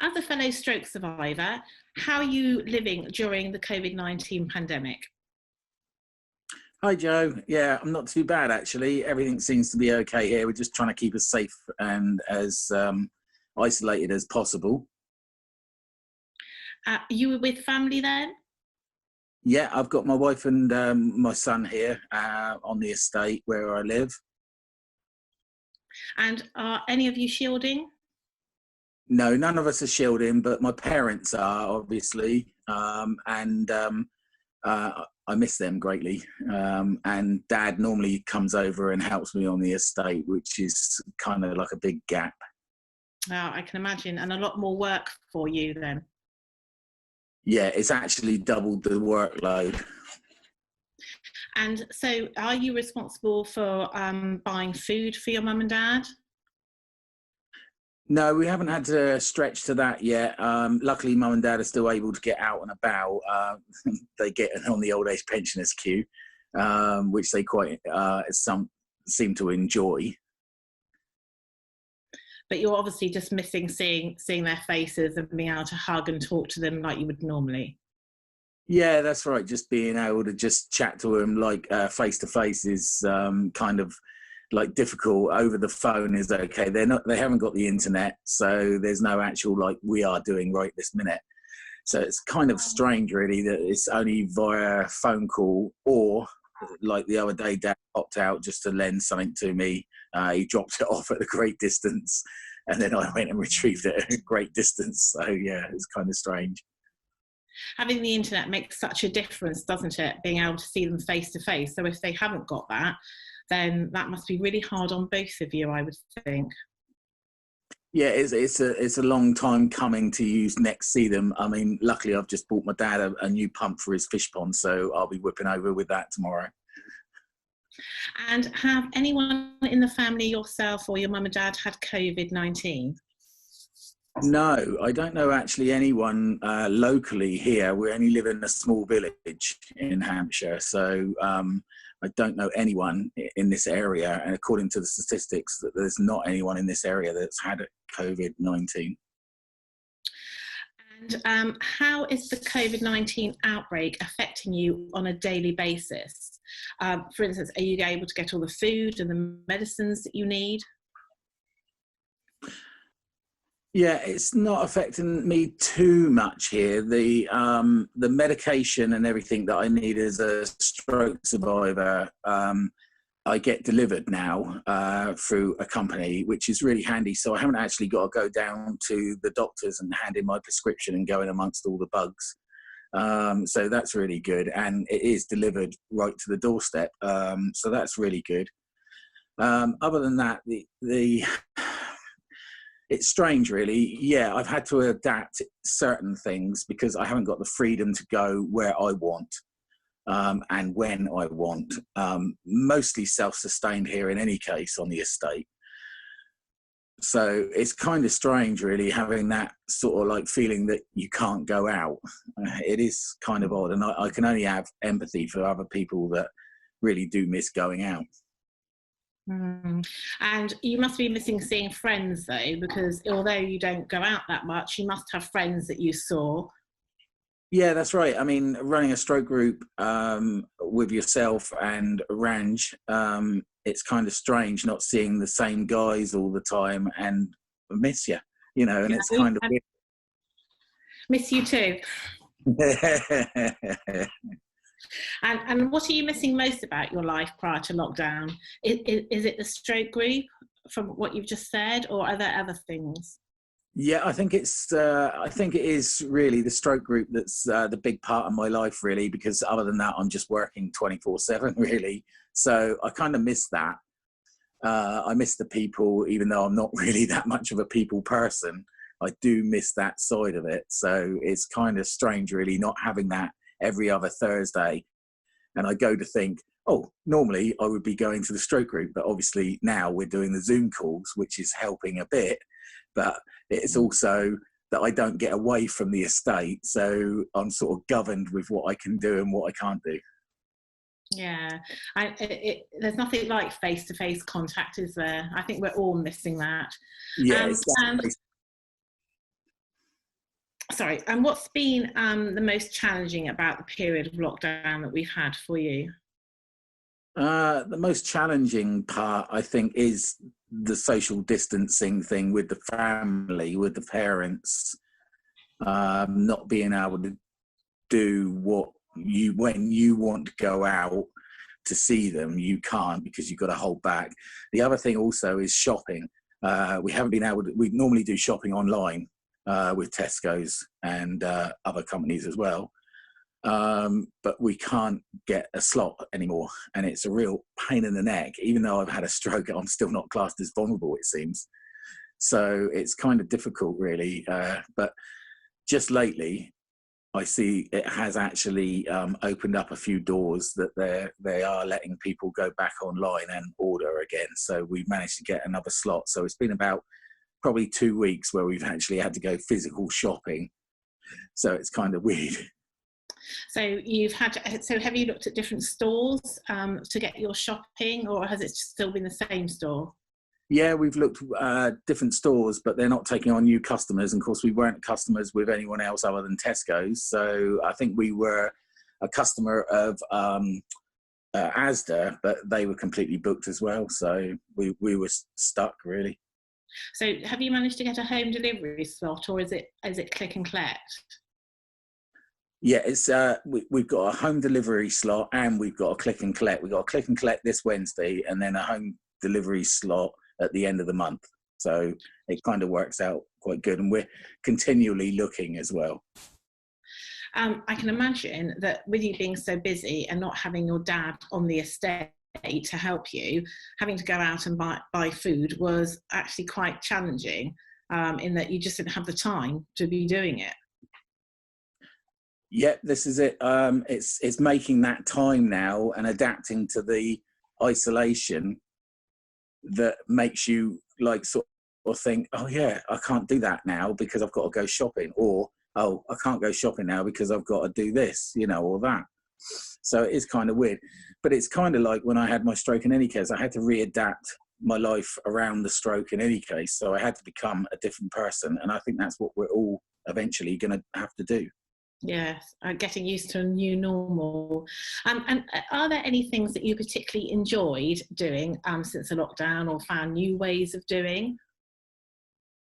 As a fellow stroke survivor, how are you living during the COVID-19 pandemic? Hi, Joe. Yeah, I'm not too bad actually. Everything seems to be okay here. We're just trying to keep us safe and as isolated as possible. You were with family then? Yeah, I've got my wife and my son here on the estate where I live. And are any of you shielding? No, none of us are shielding, but my parents are obviously, I miss them greatly. And Dad normally comes over and helps me on the estate, which is kind of like a big gap. I can imagine, and a lot more work for you then. Yeah, it's actually doubled the workload. And so are you responsible for buying food for your mum and dad? No, we haven't had to stretch to that yet. Luckily, Mum and Dad are still able to get out and about. They get on the old age pensioners queue, which they quite some seem to enjoy. But you're obviously just missing seeing their faces and being able to hug and talk to them like you would normally. Yeah, that's right. Just being able to just chat to them like face to face is kind of like difficult. Over the phone is okay. They haven't got the internet, so there's no actual like we are doing right this minute. So it's kind of strange really that it's only via phone call, or like the other day Dad popped out just to lend something to me. He dropped it off at a great distance and then I went and retrieved it at a great distance. So yeah, it's kind of strange. Having the internet makes such a difference, doesn't it? Being able to see them face to face. So if they haven't got that, then that must be really hard on both of you, I would think. Yeah, it's a long time coming to use next see them. I mean, luckily I've just bought my dad a new pump for his fish pond, so I'll be whipping over with that tomorrow. And have anyone in the family, yourself or your mum and dad, had COVID-19? No, I don't know actually anyone locally here. We only live in a small village in Hampshire, so I don't know anyone in this area. And according to the statistics, that there's not anyone in this area that's had COVID-19. And how is the COVID-19 outbreak affecting you on a daily basis? For instance, are you able to get all the food and the medicines that you need? Yeah, it's not affecting me too much here. The medication and everything that I need as a stroke survivor, I get delivered now through a company, which is really handy. So I haven't actually got to go down to the doctors and hand in my prescription and go in amongst all the bugs. So that's really good, and it is delivered right to the doorstep. So that's really good. Other than that, the it's strange, really. Yeah, I've had to adapt certain things because I haven't got the freedom to go where I want and when I want. Mostly self-sustained here in any case on the estate. So it's kind of strange, really, having that sort of like feeling that you can't go out. It is kind of odd, and I can only have empathy for other people that really do miss going out. And you must be missing seeing friends though, because although you don't go out that much, you must have friends that you saw. Yeah, that's right. I mean, running a stroke group with yourself and Ranj, it's kind of strange not seeing the same guys all the time and miss you, you know, and it's kind of weird. Miss you too. And what are you missing most about your life prior to lockdown? Is it the stroke group, from what you've just said, or are there other things? Yeah, I think it is really the stroke group that's the big part of my life, really, because other than that, I'm just working 24/7, really. So I kind of miss that. I miss the people, even though I'm not really that much of a people person. I do miss that side of it. So it's kind of strange, really, not having that every other Thursday. And I go to think, oh, normally I would be going to the stroke group, but obviously now we're doing the Zoom calls, which is helping a bit. But it's also that I don't get away from the estate. So I'm sort of governed with what I can do and what I can't do. Yeah, there's nothing like face-to-face contact, is there? I think we're all missing that. Yeah, And sorry, and what's been the most challenging about the period of lockdown that we've had for you? The most challenging part, I think, is the social distancing thing with the family, with the parents, not being able to do when you want to go out to see them, you can't because you've got to hold back. The other thing also is shopping. We haven't been able to, we normally do shopping online with Tesco's and other companies as well. But we can't get a slot anymore, and it's a real pain in the neck. Even though I've had a stroke, I'm still not classed as vulnerable, it seems. So it's kind of difficult, really. But just lately, I see it has actually opened up a few doors that they are letting people go back online and order again. So we've managed to get another slot. So it's been about probably 2 weeks where we've actually had to go physical shopping. So it's kind of weird. So have you looked at different stores to get your shopping, or has it still been the same store? Yeah, we've looked at different stores, but they're not taking on new customers. And of course, we weren't customers with anyone else other than Tesco's. So I think we were a customer of Asda, but they were completely booked as well. So we were stuck, really. So have you managed to get a home delivery slot, or is it click and collect? Yeah, it's we've got a home delivery slot and we've got a click and collect. We've got a click and collect this Wednesday and then a home delivery slot at the end of the month. So it kind of works out quite good, and we're continually looking as well. I can imagine that with you being so busy and not having your dad on the estate to help you, having to go out and buy food was actually quite challenging, in that you just didn't have the time to be doing it. Yeah, this is it. It's making that time now and adapting to the isolation that makes you like sort of think, oh yeah, I can't do that now because I've got to go shopping, or oh, I can't go shopping now because I've got to do this, or that. So it is kind of weird, but it's kind of like when I had my stroke in any case, I had to readapt my life around the stroke in any case. So I had to become a different person, and I think that's what we're all eventually going to have to do. Yes, getting used to a new normal. And are there any things that you particularly enjoyed doing since the lockdown, or found new ways of doing?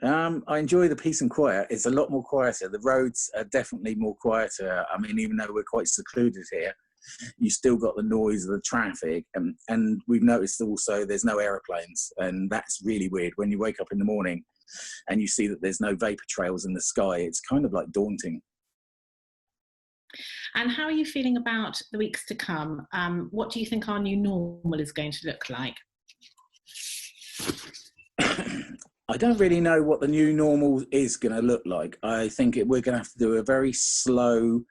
I enjoy the peace and quiet. It's a lot more quieter. The roads are definitely more quieter. I mean, even though we're quite secluded here, you still got the noise of the traffic. And we've noticed also there's no aeroplanes. And that's really weird. When you wake up in the morning and you see that there's no vapor trails in the sky, it's kind of like daunting. And how are you feeling about the weeks to come? What do you think our new normal is going to look like? I don't really know what the new normal is going to look like. I think we're going to have to do a very slow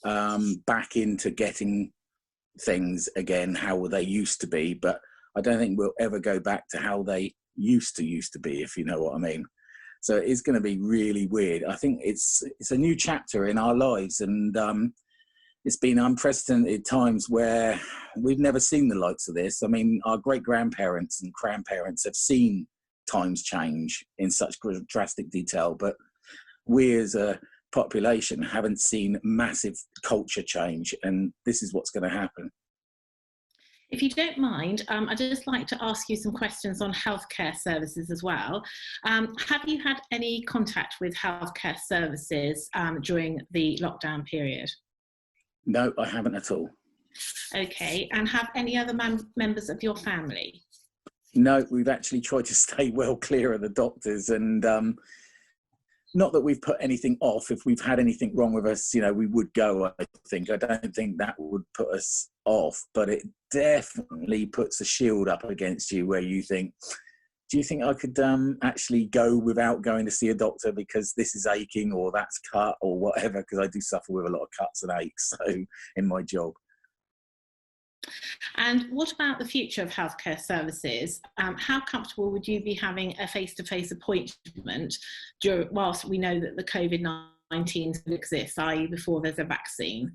back into getting things again how they used to be. But I don't think we'll ever go back to how they used to be, if you know what I mean. So it is going to be really weird. I think it's a new chapter in our lives, and it's been unprecedented times where we've never seen the likes of this. I mean, our great-grandparents and grandparents have seen times change in such drastic detail, but we as a population haven't seen massive culture change, and this is what's going to happen. If you don't mind, I'd just like to ask you some questions on healthcare services as well. Have you had any contact with healthcare services during the lockdown period? No, I haven't at all. Okay, and have any other members of your family? No, we've actually tried to stay well clear of the doctors, and not that we've put anything off. If we've had anything wrong with us, we would go, I think. I don't think that would put us off, but it definitely puts a shield up against you where you think, do you think I could actually go without going to see a doctor because this is aching or that's cut or whatever? Because I do suffer with a lot of cuts and aches in my job. And what about the future of healthcare services? How comfortable would you be having a face-to-face appointment whilst we know that the COVID-19 still exists, i.e. before there's a vaccine?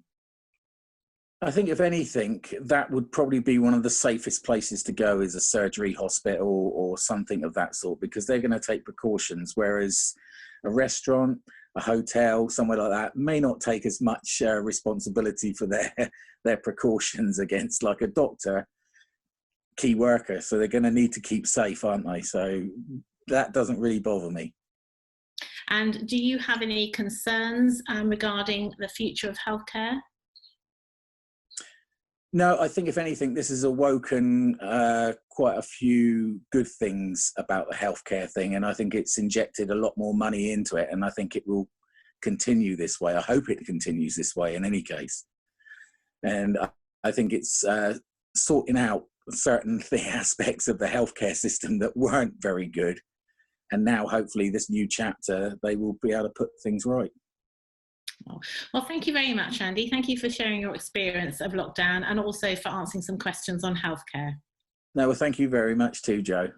I think if anything, that would probably be one of the safest places to go, is a surgery hospital or something of that sort, because they're going to take precautions. Whereas a restaurant, a hotel, somewhere like that, may not take as much responsibility for their precautions against like a doctor, key worker. So they're going to need to keep safe, aren't they? So that doesn't really bother me. And do you have any concerns regarding the future of healthcare? No, I think if anything, this has awoken quite a few good things about the healthcare thing, and I think it's injected a lot more money into it, and I think it will continue this way. I hope it continues this way in any case. And I think it's sorting out certain aspects of the healthcare system that weren't very good. And now, hopefully, this new chapter, they will be able to put things right. Well, thank you very much, Andy. Thank you for sharing your experience of lockdown and also for answering some questions on healthcare. No, well, thank you very much too, Jo.